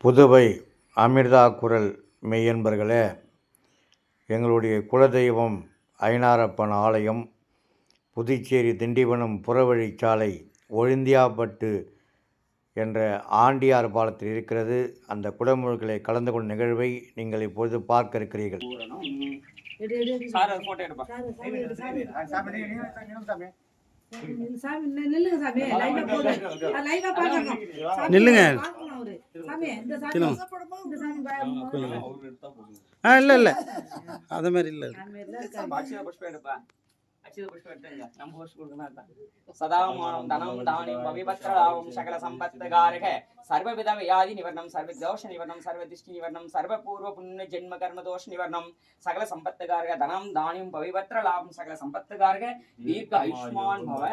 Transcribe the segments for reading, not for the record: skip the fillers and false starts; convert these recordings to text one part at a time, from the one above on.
புதுவை அமிர்தா குரல் மெய்யன்பர்களே, எங்களுடைய குலதெய்வம் ஐனாரப்பன் ஆலயம் புதுச்சேரி திண்டிவனம் புறவழிச்சாலை ஒழுந்தியாப்பட்டு என்ற ஆண்டியார் பாலத்தில் இருக்கிறது. அந்த குடமுழுக்களை கலந்து கொண்ட நிகழ்வை நீங்கள் இப்பொழுது பார்க்க இருக்கிறீர்கள். நில்லுங்க. இல்லை இல்லை அது மாதிரி இல்லை. சதாமானம் தனம் தானியம் பவிபத்ரலாபம் சகல சம்பத்காரக சர்வவித வியாதி நிவர்ணம் சர்வ தோஷ நிவர்ணம் சர்வ திருஷ்டி நிவர்ணம் சர்வ பூர்வ புண்ணிய ஜென்ம கர்ம தோஷ நிவர்ணம் சகல சம்பத்காரக தனம் தானியம் பவிபத்ரலாபம் சகல சம்பத்காரக தீர்க்க ஆயுஷ்மான் பவ.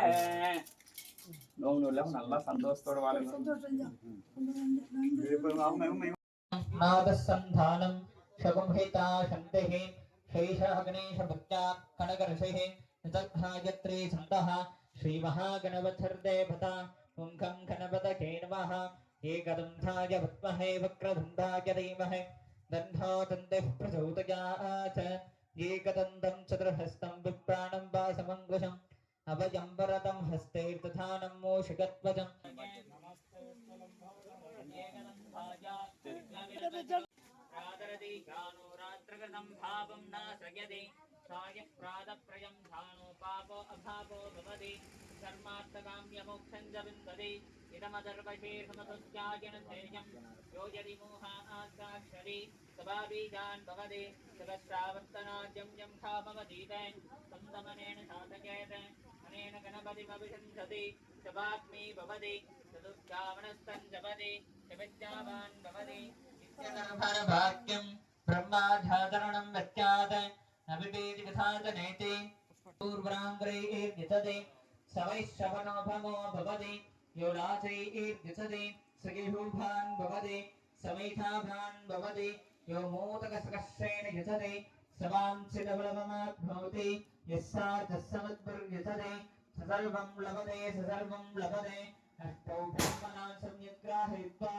நல்லா சந்தோஷத்தோட வாழுங்க. नादसंधानं शकुंहिता शन्तिः शैषः गणेश भक्त्या कनकर्षिः नतघ्नायत्रे छन्दः श्रीमहागणपतिर्देवता ॐ खं गणपतये नमः एकदन्धाय विद्महे वक्रतुण्डाय धीमहि तन्नो दन्तिः प्रचोदयात् एकदन्तं चतुर्हस्तं विप्राणं वासमङ्कुशम् अभयं वरदं हस्तैर्दधानं मूषिकध्वजम् प्रादरति गानो रात्रगतं भावं न सृजति सायः प्रातःप्रयं धानो पापो अभावो भवति कर्मार्थकाम्यमोक्षं च विन्दति इदमदर्वशीर्षमसुस्यायन धैर्यं यो यदि मोहात्साक्षरी सभाबीजान् भवति सदश्रावर्तनाद्यं यं खामवदीत संदमनेन साधकेत अनेन गणपतिमभिषञ्चति सभाग्मी भवति चतुर्धावनस्तं जपति विद्यावान् भवति नित्यगर्भभाग्यं ब्रह्माधारणं व्यत्यात् अविवेदि कथातनेति पूर्वाङ्ग्रैर्यतते सवैश्रवणोभमो भवति यो राजैर्यतते श्रीशुभान् भवति समेधाभान् भवति यो मोदकसकर्षेण यतते सवांसितबलवमाप्नोति यस्सार्धसमद्भिर्यतते सर्वं लभते अष्टौ ब्रह्मणां संयग्राहयित्वा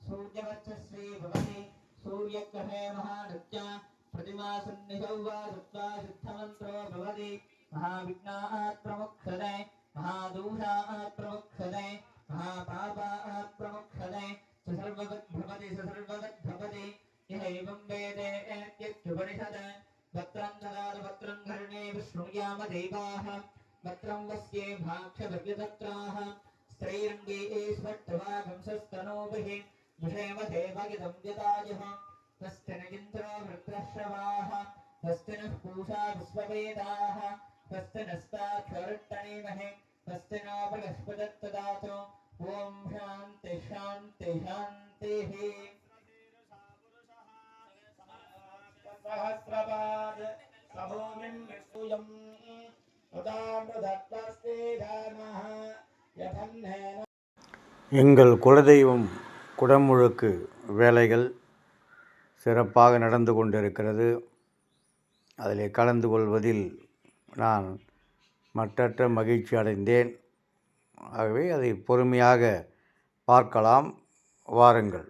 सूर्यवक्षश्री भवति सूर्यग्रहे महानृत्या प्रतिमासन्निधौ वा दत्त्वा सिद्धमन्त्रो भवति महाविघ्नात् प्रमुक्षते महादोषात् प्रमुक्षते महापापात् प्रमुक्षते सर्ववद् भवति यः एवं वेदेत्यत्युपनिषत् भद्रं ददातु भद्रं कर्णे विशृणुयाम देवाः भद्रं वस्ये भाक्षभव्यतत्राः स्त्रैरङ्गे स्वट्टवागंसस्तनोभिः विषेम देवगिदं व्यदायः तस्य न इन्द्रो वृत्रश्रवाः तस्य नः पूषा विश्ववेदाः तस्य नस्ताक्षरट्टणीमहे तस्य नो बृहस्पतिर्ददातु ॐ शान्ति शान्ति शान्तिः। सहस्रपाद सभूमिं विस्तूयं எங்கள் குலதெய்வம் குடமுழுக்கு வேலைகள் சிறப்பாக நடந்து கொண்டிருக்கிறது. அதில் கலந்து கொள்வதில் நான் மற்றற்ற மகிழ்ச்சி அடைந்தேன். ஆகவே அதை பொறுமையாக பார்க்கலாம், வாருங்கள்.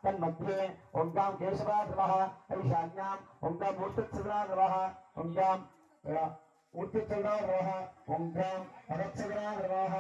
तन्मध्ये ओंकां केशवाद्रवः ईशान्याम् ओंकां मूर्तिच्छद्राद्रवः ओंकां मूर्तिच्छद्राद्रवः ओंकां हरच्छद्राद्रवः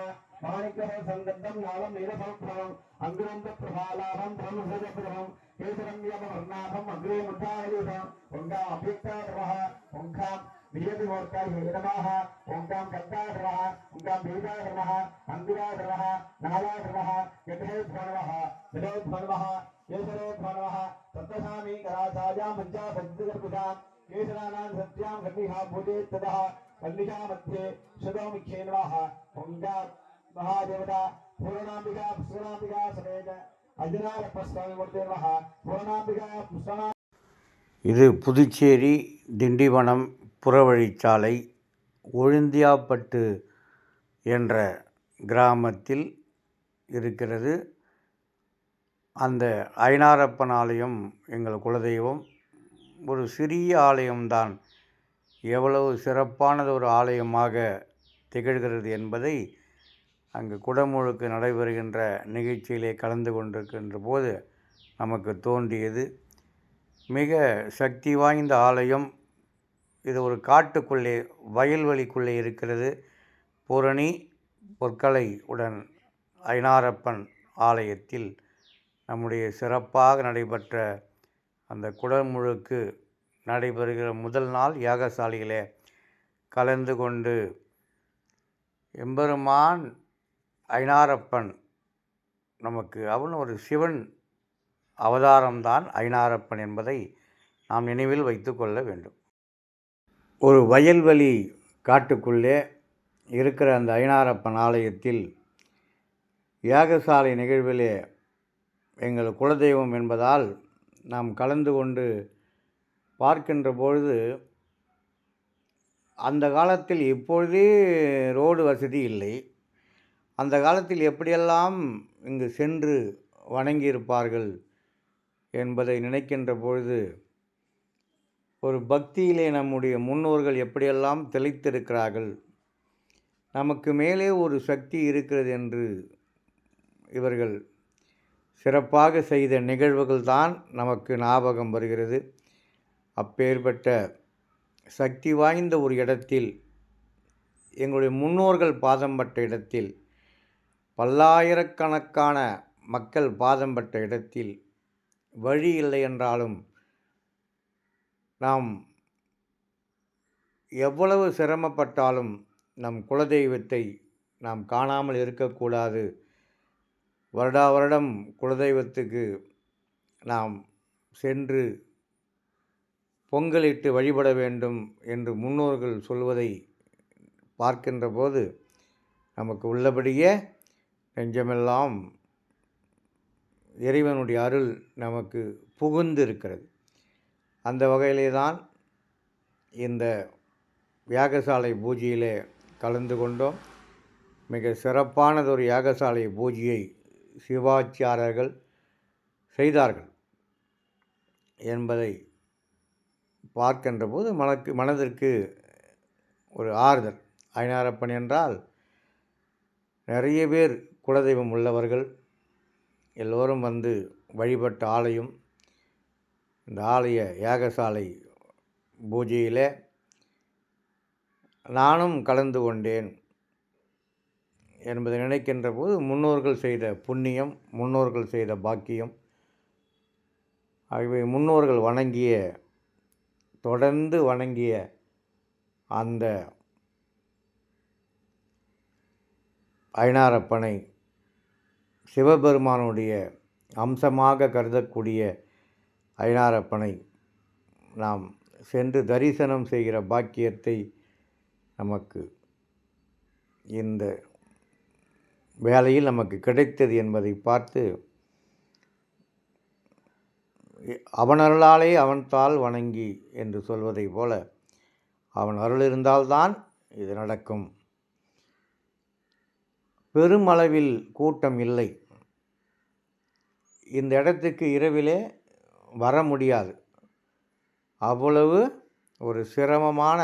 माणिक्यः संगद्धं नालं नीलसमुद्भवम् अङ्गुरन्तप्रभालाभं ब्रह्मसजप्रभं केशरं यमवर्णाभम् अग्रे मुद्रायुधम् ओंकां अभ्युक्ताद्रवः ओंकां विजयविमूर्ताय नमः ओंकां कद्दाद्रवः ओंकां बीजाद्रवः अङ्गुराद्रवः नालाद्रवः यथेध्वनवः विलोध्वनवः केशरोध्वनवः तत्तसामि कराचायां मञ्चा सज्जितगर्भुजां केशराणां सत्यां गतिः भूते ततः कन्निका मध्ये सुदौमिक्षे नमः ओंकां महादेवता पूर्णाम्बिका पुष्कराम्बिका समेत अजनारपस्वामी मूर्ते नमः पूर्णाम्बिका पुष्करा இது புதுச்சேரி திண்டிவனம் புறவழிச்சாலை ஒழுந்தியாப்பட்டு என்ற கிராமத்தில் இருக்கிறது. அந்த ஐனாரப்பன் ஆலயம் எங்கள் குலதெய்வம். ஒரு சிறிய ஆலயம்தான் எவ்வளவு சிறப்பானது ஒரு ஆலயமாக திகழ்கிறது என்பதை அங்கு குடமுழுக்கு நடைபெறுகின்ற நிகழ்ச்சியிலே கலந்து கொண்டிருக்கின்ற போது நமக்கு தோன்றியது. மிக சக்தி வாய்ந்த ஆலயம். இது ஒரு காட்டுக்குள்ளே வயல்வெளிக்குள்ளே இருக்கிறது. பூரணி பொற்கலை உடன் ஐனாரப்பன் ஆலயத்தில் நம்முடைய சிறப்பாக நடைபெற்ற அந்த குடமுழுக்கு நடைபெறுகிற முதல் நாள் யாகசாலையிலே கலந்து கொண்டு எம்பெருமான் ஐனாரப்பன் நமக்கு அவன் ஒரு சிவன் அவதாரம்தான் ஐனாரப்பன் என்பதை நாம் நினைவில் வைத்து கொள்ள வேண்டும். ஒரு வயல்வெளி காட்டுக்குள்ளே இருக்கிற அந்த ஐனாரப்பன் ஆலயத்தில் யாகசாலை நிகழ்விலே எங்கள் குலதெய்வம் என்பதால் நாம் கலந்து கொண்டு பார்க்கின்ற பொழுது அந்த காலத்தில் இப்பொழுதே ரோடு வசதி இல்லை. அந்த காலத்தில் எப்படியெல்லாம் இங்கு சென்று வணங்கியிருப்பார்கள் என்பதை நினைக்கின்ற பொழுது ஒரு பக்தியிலே நம்முடைய முன்னோர்கள் எப்படியெல்லாம் திளைத்திருக்கிறார்கள், நமக்கு மேலே ஒரு சக்தி இருக்கிறது என்று இவர்கள் சிறப்பாக செய்த நிகழ்வுகள் தான் நமக்கு ஞாபகம் வருகிறது. அப்பேற்பட்ட சக்தி வாய்ந்த ஒரு இடத்தில், எங்களுடைய முன்னோர்கள் பாதம் பட்ட இடத்தில், பல்லாயிரக்கணக்கான மக்கள் பாதம் பட்ட இடத்தில் வழி இல்லை என்றாலும் நாம் எவ்வளவு சிரமப்பட்டாலும் நம் குலதெய்வத்தை நாம் காணாமல் இருக்கக்கூடாது. வருடா வருடம் குலதெய்வத்துக்கு நாம் சென்று பொங்கலிட்டு வழிபட வேண்டும் என்று முன்னோர்கள் சொல்வதை பார்க்கின்ற போது நமக்கு உள்ளபடியே நெஞ்சமெல்லாம் இறைவனுடைய அருள் நமக்கு புகுந்து இருக்கிறது. அந்த வகையிலே தான் இந்த யாகசாலை பூஜையிலே கலந்து கொண்டோம். மிக சிறப்பானதொரு யாகசாலை பூஜையை சிவாச்சாரியர்கள் செய்தார்கள் என்பதை பார்க்கின்ற போது மனதிற்கு ஒரு ஆறுதல். ஐனாரப்பன் என்றால் நிறைய பேர் குலதெய்வம் உள்ளவர்கள் எல்லோரும் வந்து வழிபட்ட ஆலயம். இந்த ஆலய யாகசாலை பூஜையில் நானும் கலந்து கொண்டேன் என்பதை நினைக்கின்ற போது முன்னோர்கள் செய்த புண்ணியம், முன்னோர்கள் செய்த பாக்கியம், ஆகவே முன்னோர்கள் வணங்கிய, தொடர்ந்து வணங்கிய அந்த ஐனாரப்பனை, சிவபெருமானுடைய அம்சமாக கருதக்கூடிய ஐனாரப்பனை நாம் சென்று தரிசனம் செய்கிற பாக்கியத்தை நமக்கு இந்த வேளையில் நமக்கு கிடைத்தது என்பதை பார்த்து, அவன் அருளாலே அவன் தாள் வணங்கி என்று சொல்வதை போல அவன் அருள் இருந்தால்தான் இது நடக்கும். பெருமளவில் கூட்டம் இல்லை. இந்த இடத்துக்கு இரவிலே வர முடியாது. அவ்வளவு ஒரு சிரமமான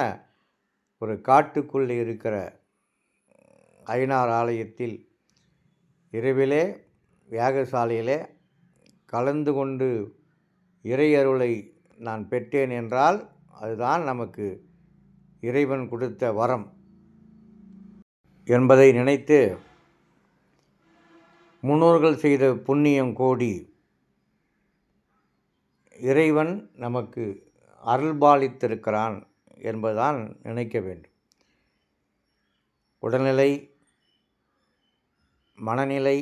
ஒரு காட்டுக்குள்ளே இருக்கிற ஐனார் ஆலயத்தில் இரவிலே யாகசாலையிலே கலந்து கொண்டு இறை அருளை நான் பெற்றேன் என்றால் அதுதான் நமக்கு இறைவன் கொடுத்த வரம் என்பதை நினைத்து, முன்னோர்கள் செய்த புண்ணியம் கோடி இறைவன் நமக்கு அருள்பாலித்திருக்கிறான் என்பதுதான் நினைக்க வேண்டும். உடல்நிலை, மனநிலை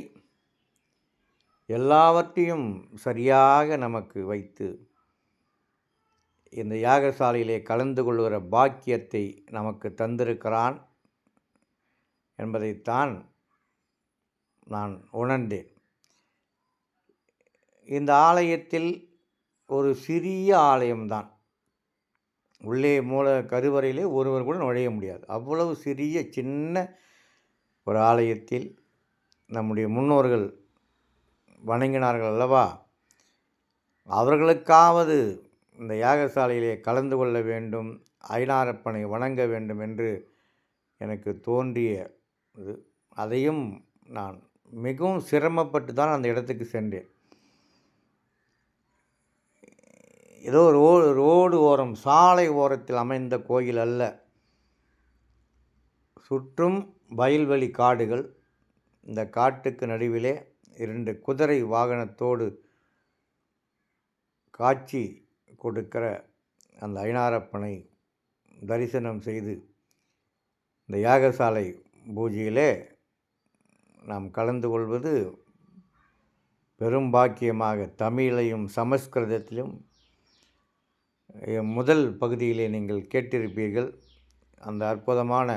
எல்லாவற்றையும் சரியாக நமக்கு வைத்து இந்த யாகசாலையிலே கலந்து கொள்கிற பாக்கியத்தை நமக்கு தந்திருக்கிறான் என்பதைத்தான் நான் உணர்ந்தேன். இந்த ஆலயத்தில் ஒரு சிறிய ஆலயம்தான். உள்ளே கருவறையிலே ஒருவர் கூட நுழைய முடியாது. அவ்வளவு சிறிய சின்ன ஒரு ஆலயத்தில் நம்முடைய முன்னோர்கள் வணங்கினார்கள் அல்லவா? அவர்களுக்காவது இந்த யாகசாலையிலே கலந்து கொள்ள வேண்டும், ஐனாரப்பனை வணங்க வேண்டும் என்று எனக்கு தோன்றிய இது. அதையும் நான் மிகவும் சிரமப்பட்டு தான் அந்த இடத்துக்கு சென்றேன். ஏதோ ரோடு ஓரம், சாலை ஓரத்தில் அமைந்த கோயில் அல்ல. சுற்றும் வயல்வெளி காடுகள். இந்த காட்டுக்கு நடுவிலே 2 குதிரை வாகனத்தோடு காட்சி கொடுக்கிற அந்த ஐனாரப்பனை தரிசனம் செய்து இந்த யாகசாலை பூஜையிலே நாம் கலந்து கொள்வது பெரும் பாக்கியமாக. தமிழையும் சமஸ்கிருதத்திலும் முதல் பகுதியிலே நீங்கள் கேட்டிருப்பீர்கள். அந்த அற்புதமான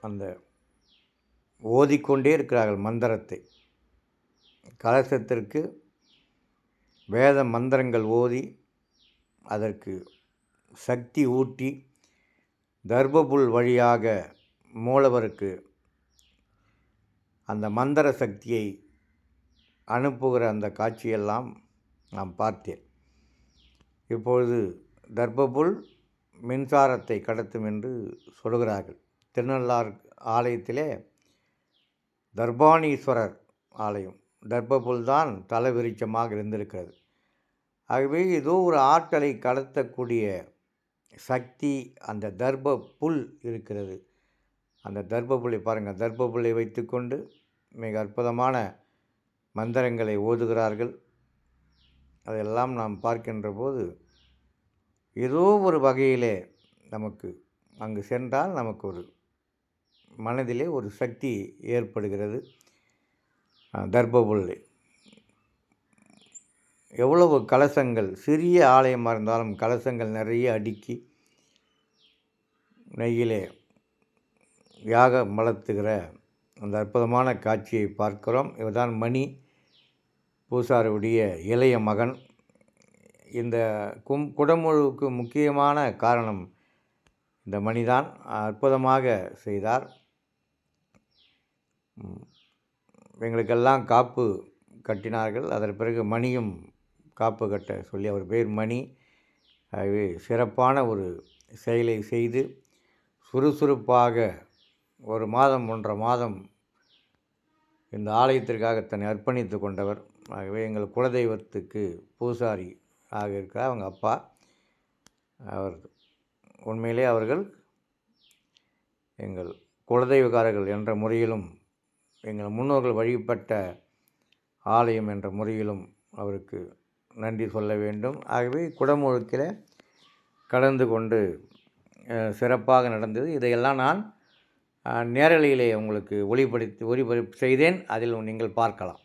அந்த ஓதிக்கொண்டே இருக்கிறார்கள் மந்திரத்தை. கலசத்திற்கு வேத மந்திரங்கள் ஓதி அதற்கு சக்தி ஊட்டி தர்பபுல் வழியாக மூலவருக்கு அந்த மந்திர சக்தியை அனுப்புகிற அந்த காட்சியெல்லாம் நாம் பார்த்தேன். இப்பொழுது தர்பபுல் மின்சாரத்தை கடத்தும் என்று சொல்கிறார்கள். திருநள்ளாறு ஆலயத்திலே தர்பானீஸ்வரர் ஆலயம், தர்பபுல் தான் தலைவிருச்சமாக இருந்திருக்கிறது. ஆகவே ஏதோ ஒரு ஆற்றலை கடத்தக்கூடிய சக்தி அந்த தர்ப புல் இருக்கிறது. அந்த தர்ப புல்லை பாருங்கள், தர்ப புல்லை வைத்துக்கொண்டு மிக அற்புதமான மந்திரங்களை ஓதுகிறார்கள். அதெல்லாம் நாம் பார்க்கின்ற போது ஏதோ ஒரு வகையிலே நமக்கு அங்கு சென்றால் நமக்கு ஒரு மனதிலே ஒரு சக்தி ஏற்படுகிறது. தர்ப புல்லை எவ்வளவு கலசங்கள், சிறிய ஆலயமாக இருந்தாலும் கலசங்கள் நிறைய அடுக்கி நெய்யிலே யாகம் வளர்த்துகிற அந்த அற்புதமான காட்சியை பார்க்கிறோம். இவர்தான் மணி, பூசாரியுடைய இளைய மகன். இந்த குடமுழுக்கு முக்கியமான காரணம் இந்த மணிதான். அற்புதமாக செய்தார். எங்களுக்கெல்லாம் காப்பு கட்டினார்கள். அதன் பிறகு மணியும் காப்பு கட்ட சொல்லி, அவர் பேர் மணி. ஆகவே சிறப்பான ஒரு செயலை செய்து சுறுசுறுப்பாக 1 மாதம் 1.5 மாதம் இந்த ஆலயத்திற்காக தன்னை அர்ப்பணித்து கொண்டவர். ஆகவே எங்கள் குலதெய்வத்துக்கு பூசாரி ஆக இருக்கிறார் அவங்க அப்பா. அவர் உண்மையிலே அவர்கள் எங்கள் குலதெய்வக்காரர்கள் என்ற முறையிலும் எங்கள் முன்னோர்கள் வழிபட்ட ஆலயம் என்ற முறையிலும் அவருக்கு நன்றி சொல்ல வேண்டும். ஆகவே குடமுழுக்கில் கலந்து கொண்டு சிறப்பாக நடந்தது. இதையெல்லாம் நான் நேரலையிலே உங்களுக்கு ஒளிபரப்பு செய்தேன். அதில் நீங்கள் பார்க்கலாம்.